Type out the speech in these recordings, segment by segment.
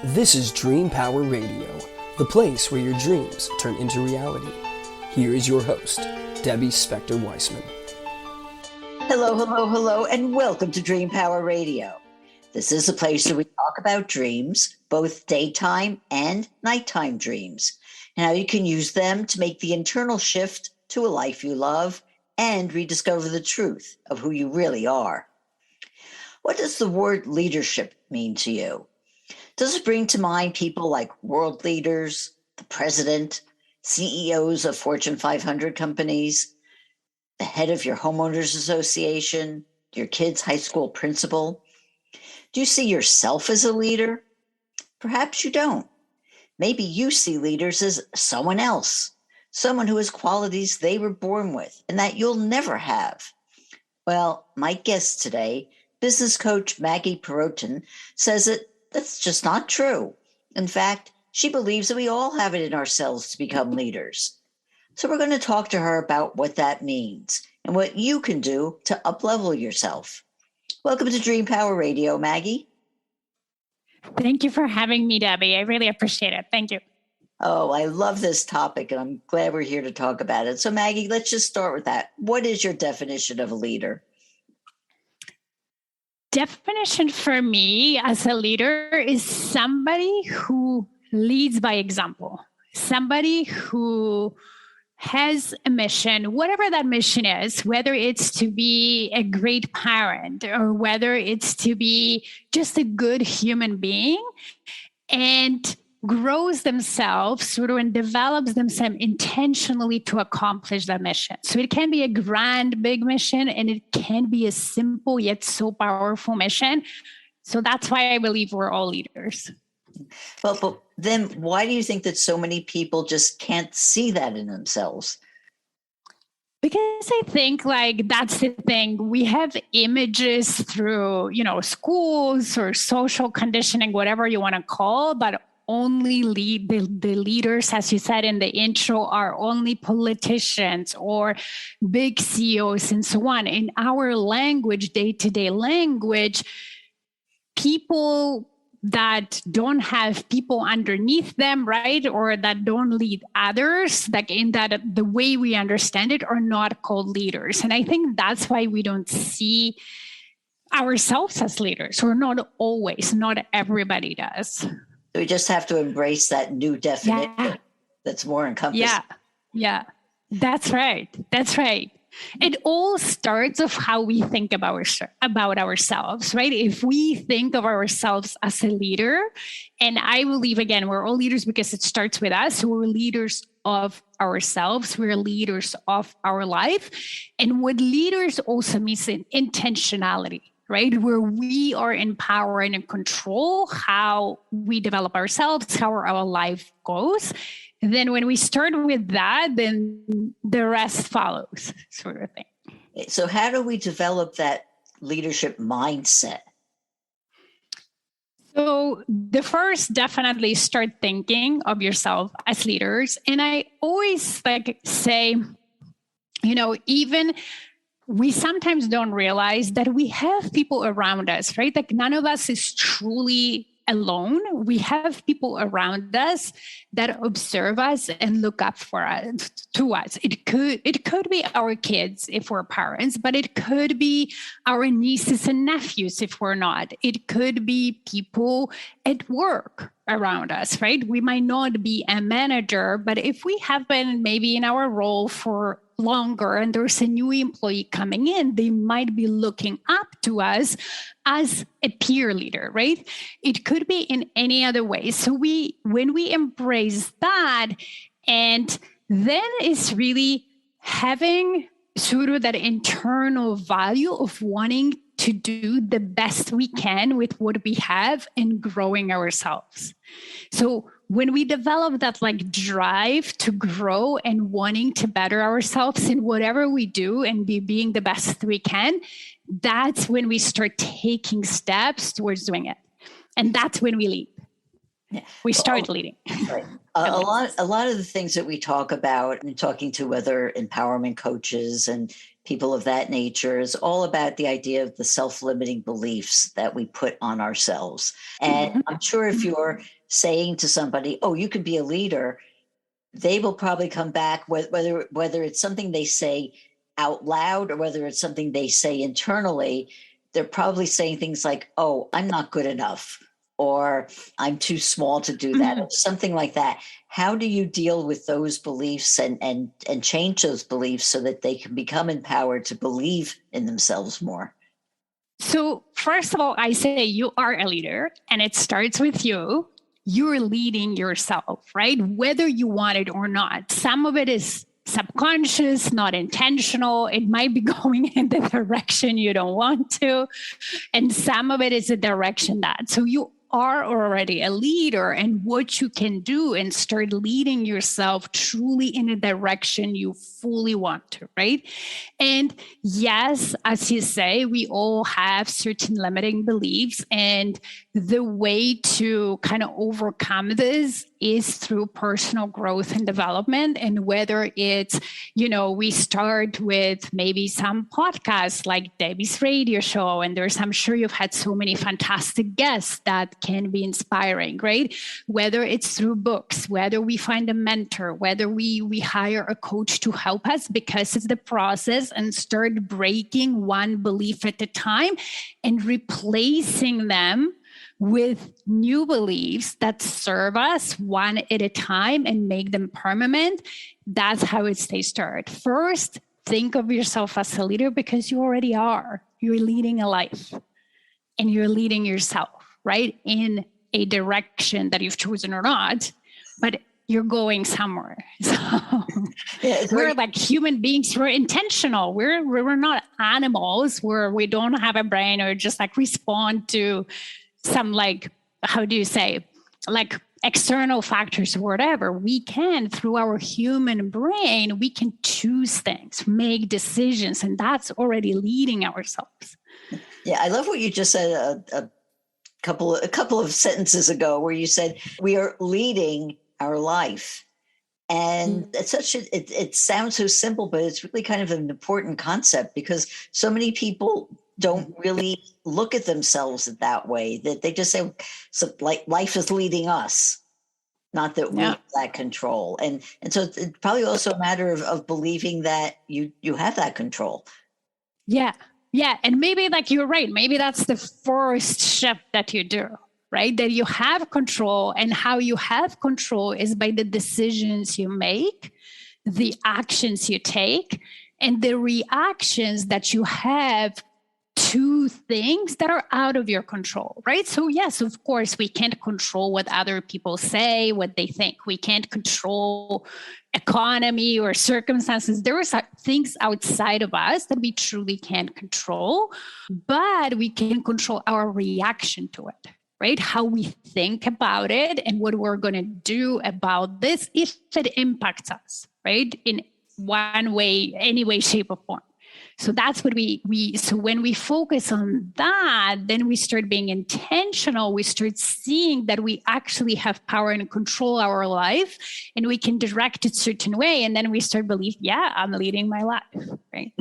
This is Dream Power Radio, the place where your dreams turn into reality. Here is your host, Debbie Spector-Weissman. Hello, and welcome to Dream Power Radio. This is a place where we talk about dreams, both daytime and nighttime dreams, and how you can use them to make the internal shift to a life you love and rediscover the truth of who you really are. What does the word leadership mean to you? Does it bring to mind people like world leaders, the president, CEOs of Fortune 500 companies, the head of your homeowners association, your kid's high school principal? Do you see yourself as a leader? Perhaps you don't. Maybe you see leaders as someone else, someone who has qualities they were born with and that you'll never have. Well, my guest today, business coach Maggie Perotin, says that's just not true. In fact, she believes that we all have it in ourselves to become leaders. So we're going to talk to her about what that means and what you can do to up-level yourself. Welcome to Dream Power Radio, Maggie. Thank you for having me, Debbie. I really appreciate it. Thank you. Oh, I love this topic, and I'm glad we're here to talk about it. So, Maggie, let's just start with that. What is your definition of a leader? Definition for me as a leader is somebody who leads by example, somebody who has a mission, whatever that mission is, whether it's to be a great parent or whether it's to be just a good human being, and grows themselves and develops themselves intentionally to accomplish that mission. So it can be a grand, big mission, and it can be a simple yet so powerful mission. So that's why I believe we're all leaders. Well, but then why do you think that so many people just can't see that in themselves? Because I think that's the thing. We have images through, schools or social conditioning, whatever you want to call, but only the leaders, as you said in the intro, are only politicians or big CEOs and so on. In our language, day-to-day language, people that don't have people underneath them, right, or that don't lead others, in that the way we understand it, are not called leaders. And I think that's why we don't see ourselves as leaders, or not always, not everybody does. We just have to embrace that new definition that's more encompassing. Yeah, that's right. It all starts of how we think about ourselves, right? If we think of ourselves as a leader, and I believe, again, we're all leaders because it starts with us. We're leaders of ourselves. We're leaders of our life. And what leaders also means is intentionality, right? Where we are in power and in control how we develop ourselves, how our life goes. And then when we start with that, then the rest follows, sort of thing. So how do we develop that leadership mindset? So the first, definitely start thinking of yourself as leaders. And I always say, even we sometimes don't realize that we have people around us, right? None of us is truly alone. We have people around us that observe us and look up to us. It could be our kids if we're parents, but it could be our nieces and nephews if we're not. It could be people at work around us, right? We might not be a manager, but if we have been maybe in our role for longer and there's a new employee coming in, they might be looking up to us as a peer leader, right? It could be in any other way. So when we embrace that, and then it's really having sort of that internal value of wanting to do the best we can with what we have and growing ourselves. So when we develop that drive to grow and wanting to better ourselves in whatever we do and being the best we can, that's when we start taking steps towards doing it. And that's when we lead. Yeah. We start leading. Right. A lot of the things that we talk about, and talking to other empowerment coaches and people of that nature is all about the idea of the self-limiting beliefs that we put on ourselves. And I'm sure if you're saying to somebody, oh, you could be a leader, they will probably come back, whether it's something they say out loud or whether it's something they say internally, they're probably saying things like, oh, I'm not good enough, or I'm too small to do that, or something like that. How do you deal with those beliefs and change those beliefs so that they can become empowered to believe in themselves more? So first of all, I say you are a leader and it starts with you. You're leading yourself, right? Whether you want it or not. Some of it is subconscious, not intentional. It might be going in the direction you don't want to. And some of it is a direction that. So you are already a leader, and what you can do and start leading yourself truly in a direction you fully want to, right? And yes, as you say, we all have certain limiting beliefs, and the way to kind of overcome this is through personal growth and development. And whether it's, we start with maybe some podcasts like Debbie's radio show, and I'm sure you've had so many fantastic guests that can be inspiring, right? Whether it's through books, whether we find a mentor, whether we hire a coach to help us because it's the process, and start breaking one belief at a time and replacing them with new beliefs that serve us one at a time and make them permanent. That's how it stays started. First, think of yourself as a leader, because you already are. You're leading a life and you're leading yourself, right? In a direction that you've chosen or not, but you're going somewhere. So we're like human beings. We're intentional. We're not animals where we don't have a brain or just like respond to some external factors or whatever. We can, through our human brain, we can choose things, make decisions, and that's already leading ourselves. Yeah, I love what you just said a couple of sentences ago, where you said we are leading our life. And it's it sounds so simple, but it's really kind of an important concept, because so many people don't really look at themselves that way, that they just say, so like life is leading us, not that we have that control. And so it's probably also a matter of believing that you have that control. Yeah. Yeah. And maybe you're right. Maybe that's the first shift that you do, right? That you have control, and how you have control is by the decisions you make, the actions you take, and the reactions that you have to things that are out of your control, right? So yes, of course, we can't control what other people say, what they think. We can't control economy or circumstances. There are things outside of us that we truly can't control, but we can control our reaction to it, right? How we think about it and what we're going to do about this if it impacts us, right? In one way, any way, shape, or form. So that's what so when we focus on that, then we start being intentional. We start seeing that we actually have power and control our life, and we can direct it a certain way. And then we start believing, I'm leading my life, right?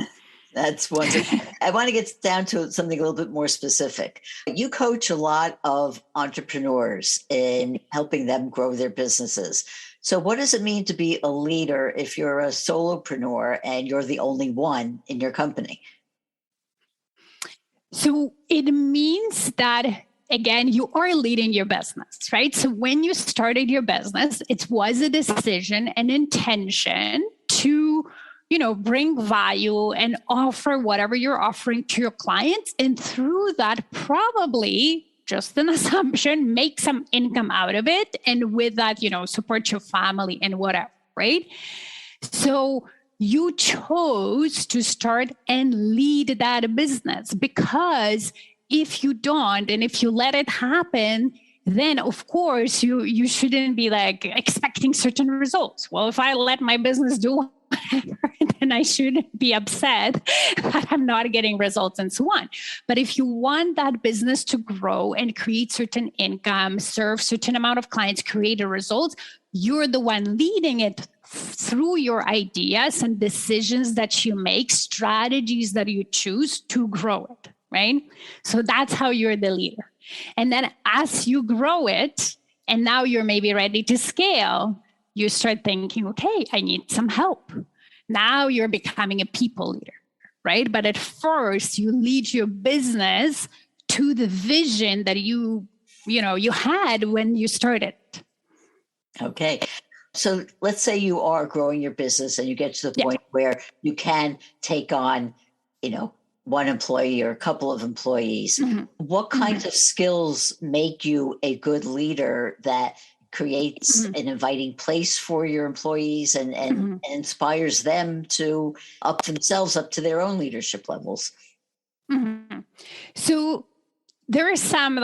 That's wonderful. I want to get down to something a little bit more specific. You coach a lot of entrepreneurs in helping them grow their businesses. So what does it mean to be a leader if you're a solopreneur and you're the only one in your company? So it means that, again, you are leading your business, right? So when you started your business, it was a decision and intention to bring value and offer whatever you're offering to your clients. And through that, probably, just an assumption, make some income out of it. And with that, support your family and whatever, right? So you chose to start and lead that business, because if you don't, and if you let it happen, then of course you shouldn't be expecting certain results. Well, if I let my business do whatever, then I shouldn't be upset that I'm not getting results and so on. But if you want that business to grow and create certain income, serve certain amount of clients, create a result, you're the one leading it through your ideas and decisions that you make, strategies that you choose to grow it, right? So that's how you're the leader. And then as you grow it, and now you're maybe ready to scale, you start thinking, okay, I need some help. Now you're becoming a people leader, right? But at first, you lead your business to the vision that you had when you started. Okay. So let's say you are growing your business and you get to the point where you can take on, one employee or a couple of employees. Mm-hmm. What kinds of skills make you a good leader that creates an inviting place for your employees and inspires them to up themselves up to their own leadership levels? Mm-hmm. So there are some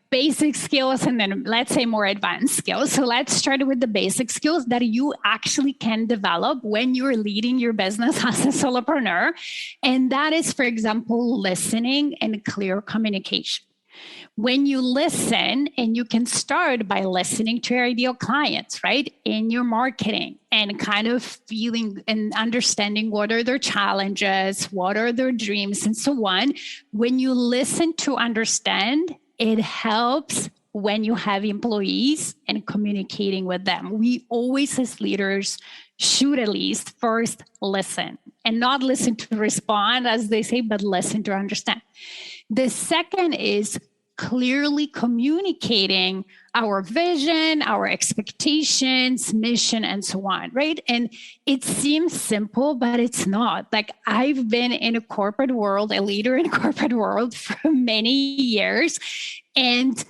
basic skills and then let's say more advanced skills. So let's start with the basic skills that you actually can develop when you're leading your business as a solopreneur. And that is, for example, listening and clear communication. When you listen, and you can start by listening to your ideal clients, right? In your marketing and kind of feeling and understanding what are their challenges, what are their dreams, and so on. When you listen to understand, it helps when you have employees and communicating with them. We always, as leaders, should at least first listen and not listen to respond, as they say, but listen to understand. The second is clearly communicating our vision, our expectations, mission, and so on, right? And it seems simple, but it's not. I've been in a corporate world, a leader in a corporate world for many years, and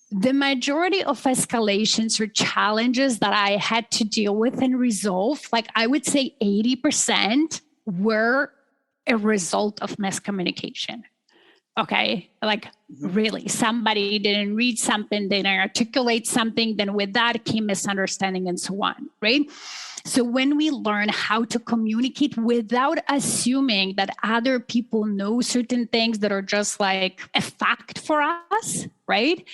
the majority of escalations or challenges that I had to deal with and resolve, I would say 80% were a result of miscommunication. Okay, really, somebody didn't read something, they didn't articulate something, then with that came misunderstanding and so on, right? So when we learn how to communicate without assuming that other people know certain things that are just a fact for us, right?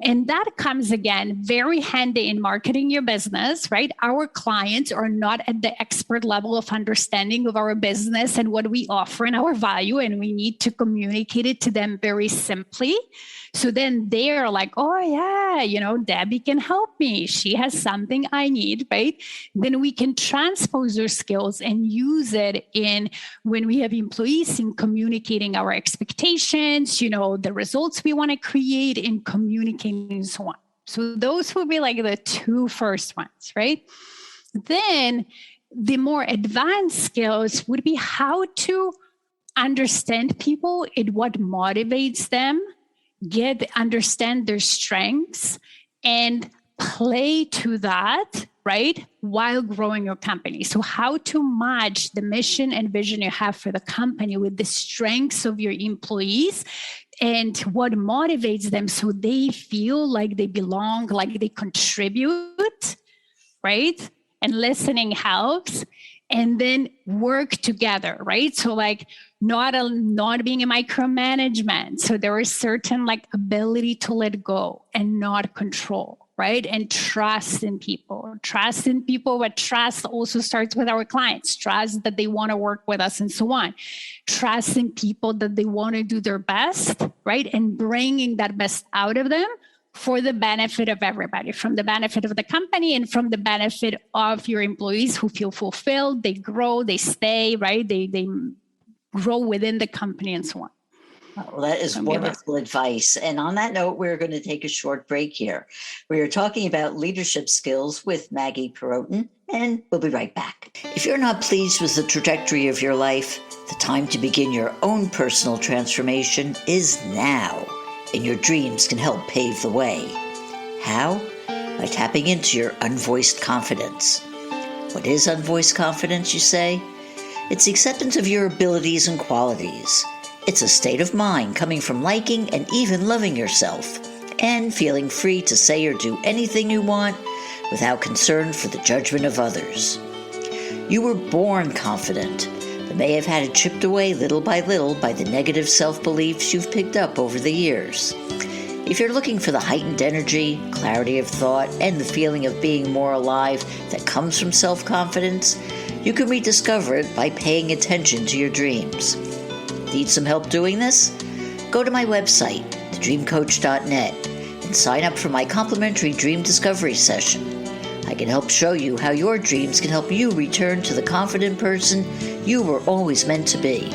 And that comes again very handy in marketing your business, right? Our clients are not at the expert level of understanding of our business and what we offer and our value, and we need to communicate it to them very simply. So then they're oh yeah, Debbie can help me. She has something I need, right? Then we can transpose those skills and use it in when we have employees in communicating our expectations, the results we want to create in communicating and so on. So those would be the two first ones, right? Then the more advanced skills would be how to understand people and what motivates them, understand their strengths and play to that, right? While growing your company. So how to match the mission and vision you have for the company with the strengths of your employees and what motivates them so they feel like they belong, like they contribute, right? And listening helps. And then work together, right? So not being a micromanagement. So there is certain ability to let go and not control, right? And trust in people, but trust also starts with our clients. Trust that they want to work with us and so on. Trust in people that they want to do their best, right? And bringing that best out of them for the benefit of everybody, from the benefit of the company and from the benefit of your employees who feel fulfilled, they grow, they stay, right? They grow within the company and so on. Well, that is wonderful advice. And on that note, we're going to take a short break here. We are talking about leadership skills with Maggie Perotin, and we'll be right back. If you're not pleased with the trajectory of your life, the time to begin your own personal transformation is now. And your dreams can help pave the way. How? By tapping into your unvoiced confidence. What is unvoiced confidence, you say? It's the acceptance of your abilities and qualities. It's a state of mind coming from liking and even loving yourself, and feeling free to say or do anything you want without concern for the judgment of others. You were born confident, but may have had it chipped away little by little by the negative self-beliefs you've picked up over the years. If you're looking for the heightened energy, clarity of thought, and the feeling of being more alive that comes from self-confidence, you can rediscover it by paying attention to your dreams. Need some help doing this? Go to my website, thedreamcoach.net, and sign up for my complimentary dream discovery session. I can help show you how your dreams can help you return to the confident person you were always meant to be.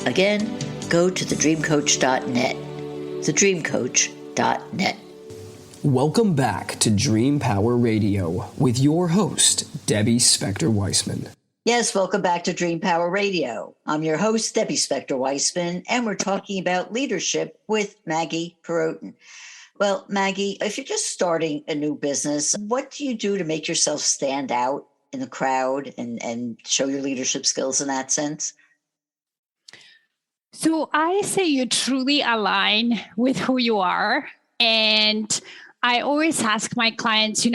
Again, go to thedreamcoach.net. thedreamcoach.net. Welcome back to Dream Power Radio with your host, Debbie Spector-Weissman. Yes, welcome back to Dream Power Radio. I'm your host, Debbie Spector-Weissman, and we're talking about leadership with Maggie Perotin. Well, Maggie, if you're just starting a new business, what do you do to make yourself stand out in the crowd and show your leadership skills in that sense? So I say you truly align with who you are. And I always ask my clients,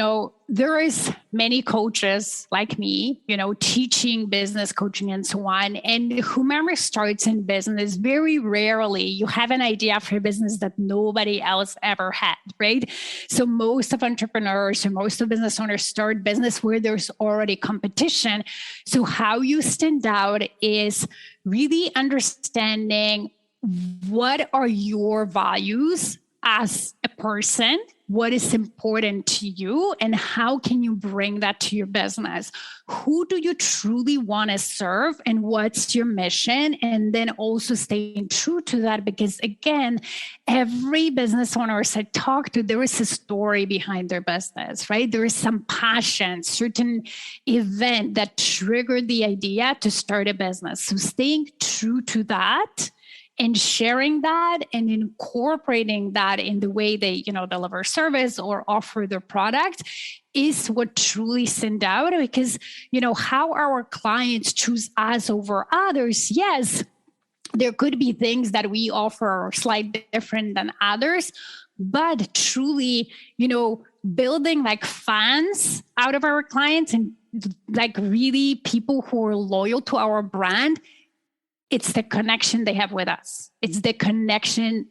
there is many coaches like me, teaching business coaching and so on. And whomever starts in business, very rarely you have an idea for a business that nobody else ever had, right? So most of entrepreneurs or most of business owners start business where there's already competition. So how you stand out is really understanding what are your values as a person, what is important to you, and how can you bring that to your business? Who do you truly want to serve, and what's your mission? And then also staying true to that, because again, every business owner I talk to, there is a story behind their business, right? There is some passion, certain event that triggered the idea to start a business. So staying true to that and sharing that and incorporating that in the way they, deliver service or offer their product is what truly stand out. Because, how our clients choose us over others, yes, there could be things that we offer are slightly different than others, but truly, building like fans out of our clients and like really people who are loyal to our brand, it's the connection they have with us. It's the connection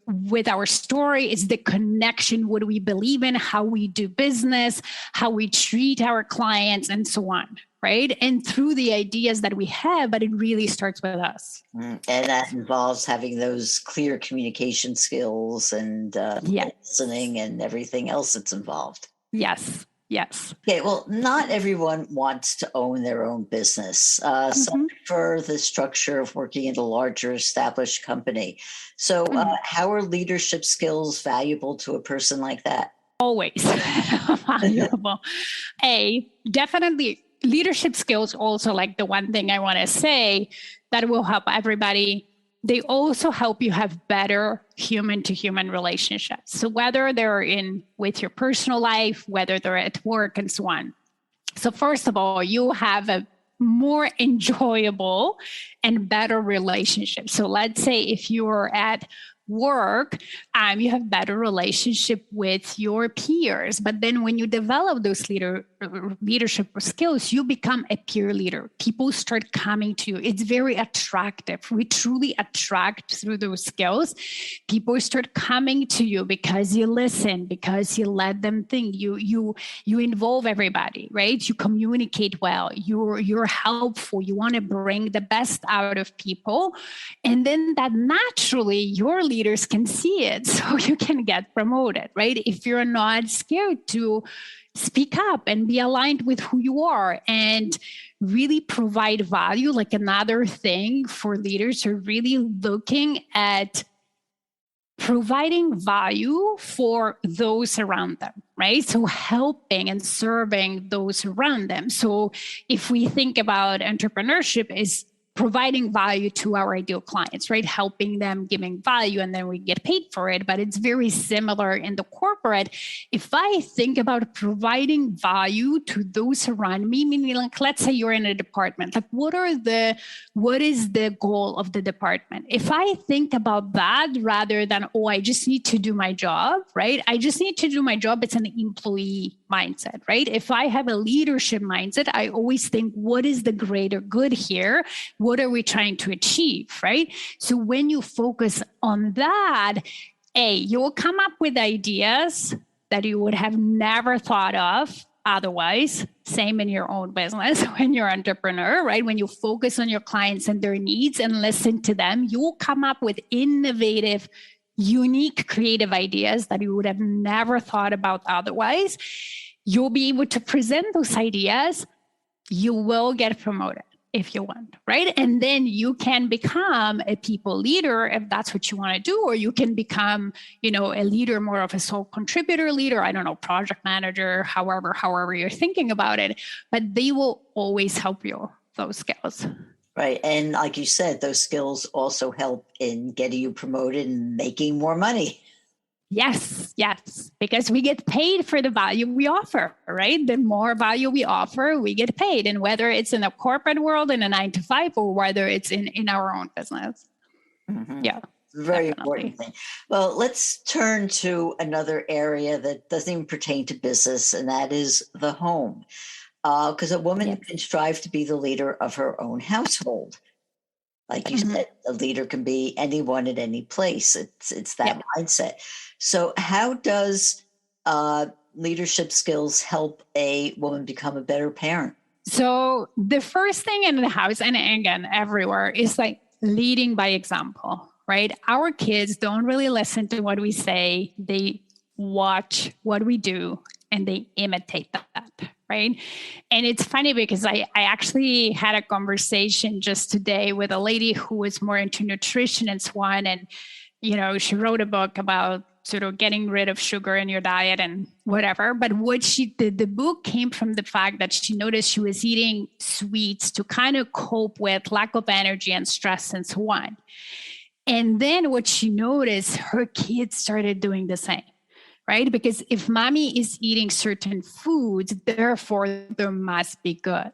with our story. It's the connection, what we believe in, how we do business, how we treat our clients, and so on, right? And through the ideas that we have, but it really starts with us. And that involves having those clear communication skills and listening and everything else that's involved. Yes. Okay, well, not everyone wants to own their own business. Some prefer the structure of working in a larger established company. So how are leadership skills valuable to a person like that? Always valuable. Definitely leadership skills also, like the one thing I want to say that will help everybody. They also help you have better human-to-human relationships. So whether they're with your personal life, whether they're at work, and so on. So first of all, you have a more enjoyable and better relationship. So let's say if you're at work, you have better relationship with your peers. But then when you develop those leadership skills, you become a peer leader. People start coming to you. It's very attractive. We truly attract through those skills. People start coming to you because you listen, because you let them think. You involve everybody, right? You communicate well. You're helpful. You want to bring the best out of people, and then that naturally your leaders can see it, so you can get promoted, right? If you're not scared to speak up and be aligned with who you are and really provide value. Like another thing for leaders are really looking at providing value for those around them, right? So helping and serving those around them. So if we think about entrepreneurship is providing value to our ideal clients, right? Helping them, giving value, and then we get paid for it. But it's very similar in the corporate. If I think about providing value to those around me, meaning like, let's say you're in a department, like what is the goal of the department? If I think about that rather than, I just need to do my job, right? I just need to do my job. It's an employee mindset, right? If I have a leadership mindset, I always think, what is the greater good here? What are we trying to achieve, right? So when you focus on that you will come up with ideas that you would have never thought of otherwise. Same in your own business when you're an entrepreneur, right? When you focus on your clients and their needs and listen to them, you will come up with innovative, unique, creative ideas that you would have never thought about otherwise. You'll be able to present those ideas. You will get promoted if you want, right? And then you can become a people leader if that's what you want to do, or you can become, a leader, more of a sole contributor leader, I don't know, project manager, however you're thinking about it, but they will always help you, those skills. Right. And like you said, those skills also help in getting you promoted and making more money. Yes, because we get paid for the value we offer, right? The more value we offer, we get paid. And whether it's in a corporate world, in a 9-to-5, or whether it's in our own business. Mm-hmm. Yeah. Very important thing. Well, let's turn to another area that doesn't even pertain to business, and that is the home. Because a woman can strive to be the leader of her own household. Like you said, a leader can be anyone at any place. It's that mindset. So how does leadership skills help a woman become a better parent? So the first thing in the house, and again, everywhere, is like leading by example, right? Our kids don't really listen to what we say. They watch what we do and they imitate that, right? And it's funny because I actually had a conversation just today with a lady who was more into nutrition and so on. And, she wrote a book about sort of getting rid of sugar in your diet and whatever. But what she did, the book came from the fact that she noticed she was eating sweets to kind of cope with lack of energy and stress and so on. And then what she noticed, her kids started doing the same. Right? Because if mommy is eating certain foods, therefore there must be good.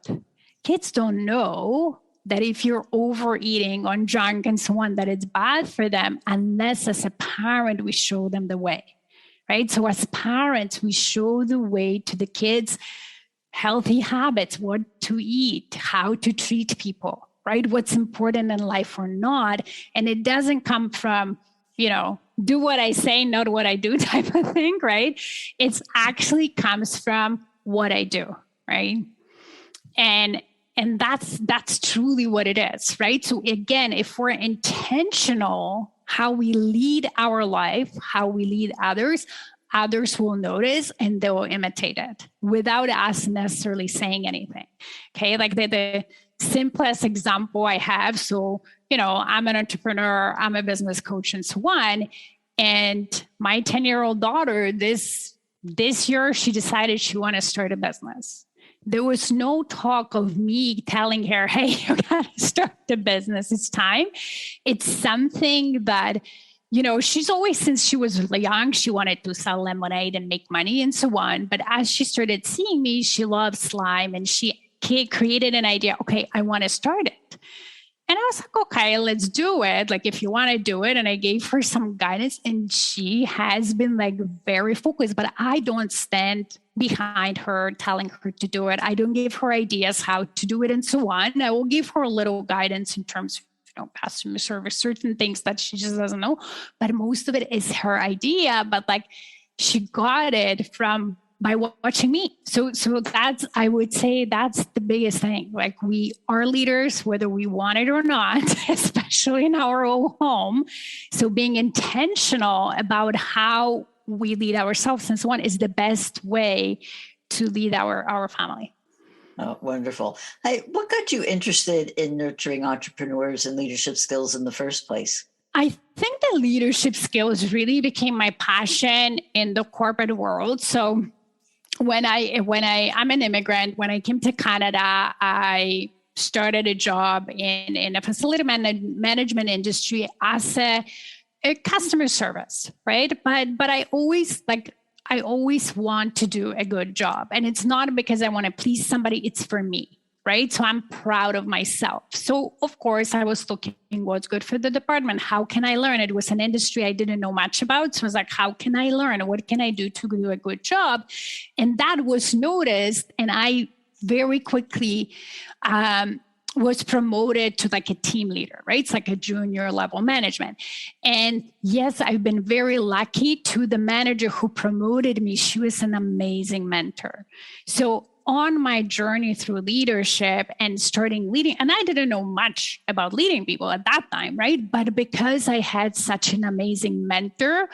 Kids don't know that if you're overeating on junk and so on, that it's bad for them, unless as a parent, we show them the way, right? So as parents, we show the way to the kids, healthy habits, what to eat, how to treat people, right? What's important in life or not. And it doesn't come from, do what I say, not what I do type of thing, right? It's actually comes from what I do, right? And that's truly what it is, right? So again, if we're intentional, how we lead our life, how we lead others will notice and they will imitate it without us necessarily saying anything. Okay, like the simplest example I have. So, I'm an entrepreneur, I'm a business coach and so on. And my 10-year-old daughter, this year, she decided she wanted to start a business. There was no talk of me telling her, hey, you got to start the business. It's time. It's something that, she's always, since she was young, she wanted to sell lemonade and make money and so on. But as she started seeing me, she loved slime and she created an idea. Okay, I want to start it. And I was like, okay, let's do it. Like, if you want to do it. And I gave her some guidance and she has been like very focused, but I don't stand behind her telling her to do it. I don't give her ideas how to do it and so on. I will give her a little guidance in terms of, customer service, certain things that she just doesn't know. But most of it is her idea. But like, she got it by watching me. So that's, I would say that's the biggest thing. Like, we are leaders, whether we want it or not, especially in our own home. So being intentional about how we lead ourselves and so on is the best way to lead our family. Oh, wonderful. Hey, what got you interested in nurturing entrepreneurs and leadership skills in the first place? I think the leadership skills really became my passion in the corporate world. So I'm an immigrant. When I came to Canada, I started a job in a facility management industry as a customer service, right? But I always want to do a good job. And it's not because I want to please somebody, it's for me, right? So I'm proud of myself. So of course I was looking what's good for the department. How can I learn? It was an industry I didn't know much about. So I was like, how can I learn? What can I do to do a good job? And that was noticed. And I very quickly was promoted to like a team leader, right? It's like a junior level management. And yes, I've been very lucky to the manager who promoted me. She was an amazing mentor. So on my journey through leadership and starting leading, and I didn't know much about leading people at that time, right? But because I had such an amazing mentor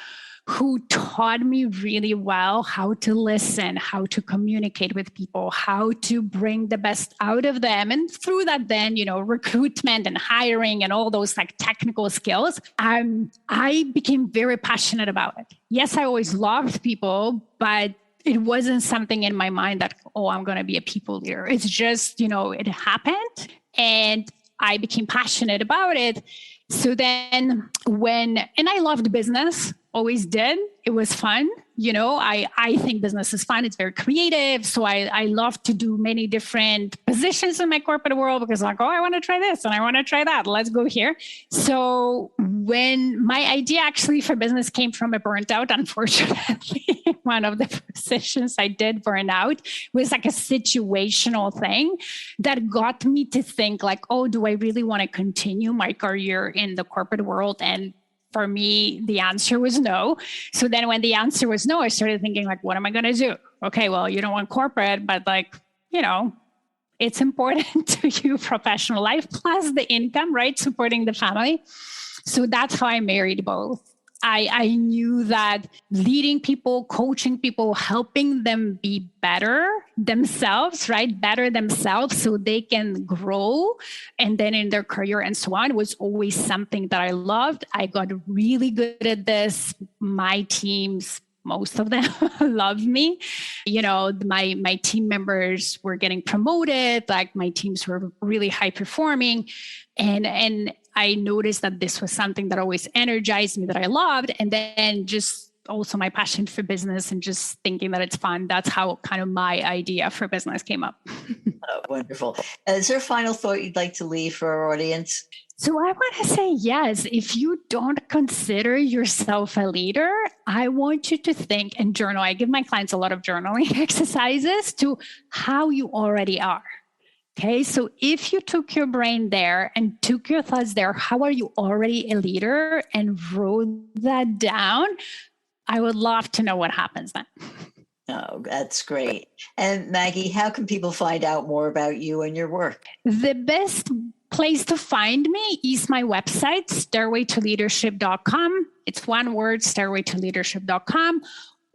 who taught me really well how to listen, how to communicate with people, how to bring the best out of them. And through that, then, recruitment and hiring and all those like technical skills, I became very passionate about it. Yes, I always loved people, but it wasn't something in my mind that, I'm going to be a people leader. It's just, it happened and I became passionate about it. So then and I loved business, always did. It was fun. I think business is fun. It's very creative. So I love to do many different positions in my corporate world because I'm like, I want to try this and I want to try that. Let's go here. So when my idea actually for business came from a burnt out, unfortunately, one of the positions I did burn out was like a situational thing that got me to think like, do I really want to continue my career in the corporate world? And for me, the answer was no. So then when the answer was no, I started thinking like, what am I going to do? Okay, well, you don't want corporate, but it's important to you professional life plus the income, right? Supporting the family. So that's how I married both. I knew that leading people, coaching people, helping them be better themselves, right? Better themselves so they can grow and then in their career and so on was always something that I loved. I got really good at this. My teams, most of them love me. My team members were getting promoted, like my teams were really high performing. And I noticed that this was something that always energized me, that I loved. And then just also my passion for business and just thinking that it's fun. That's how kind of my idea for business came up. Oh, wonderful. Is there a final thought you'd like to leave for our audience? So I want to say, yes, if you don't consider yourself a leader, I want you to think and journal. I give my clients a lot of journaling exercises to how you already are. Okay, so if you took your brain there and took your thoughts there, how are you already a leader and wrote that down? I would love to know what happens then. Oh, that's great. And Maggie, how can people find out more about you and your work? The best place to find me is my website, stairwaytoleadership.com. It's one word, stairwaytoleadership.com.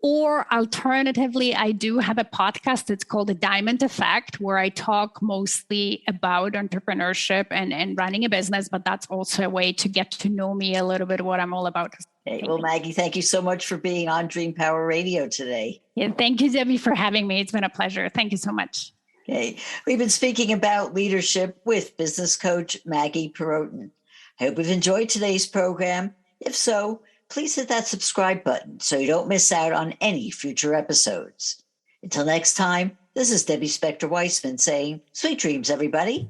Or alternatively, I do have a podcast. It's called The Diamond Effect, where I talk mostly about entrepreneurship and running a business. But that's also a way to get to know me a little bit, what I'm all about. Hey, well, Maggie, thank you so much for being on Dream Power Radio today. Yeah, thank you, Debbie, for having me. It's been a pleasure. Thank you so much. Okay, we've been speaking about leadership with business coach Maggie Perotin. I hope you've enjoyed today's program. If so, please hit that subscribe button so you don't miss out on any future episodes. Until next time, this is Debbie Spector-Weissman saying, sweet dreams, everybody.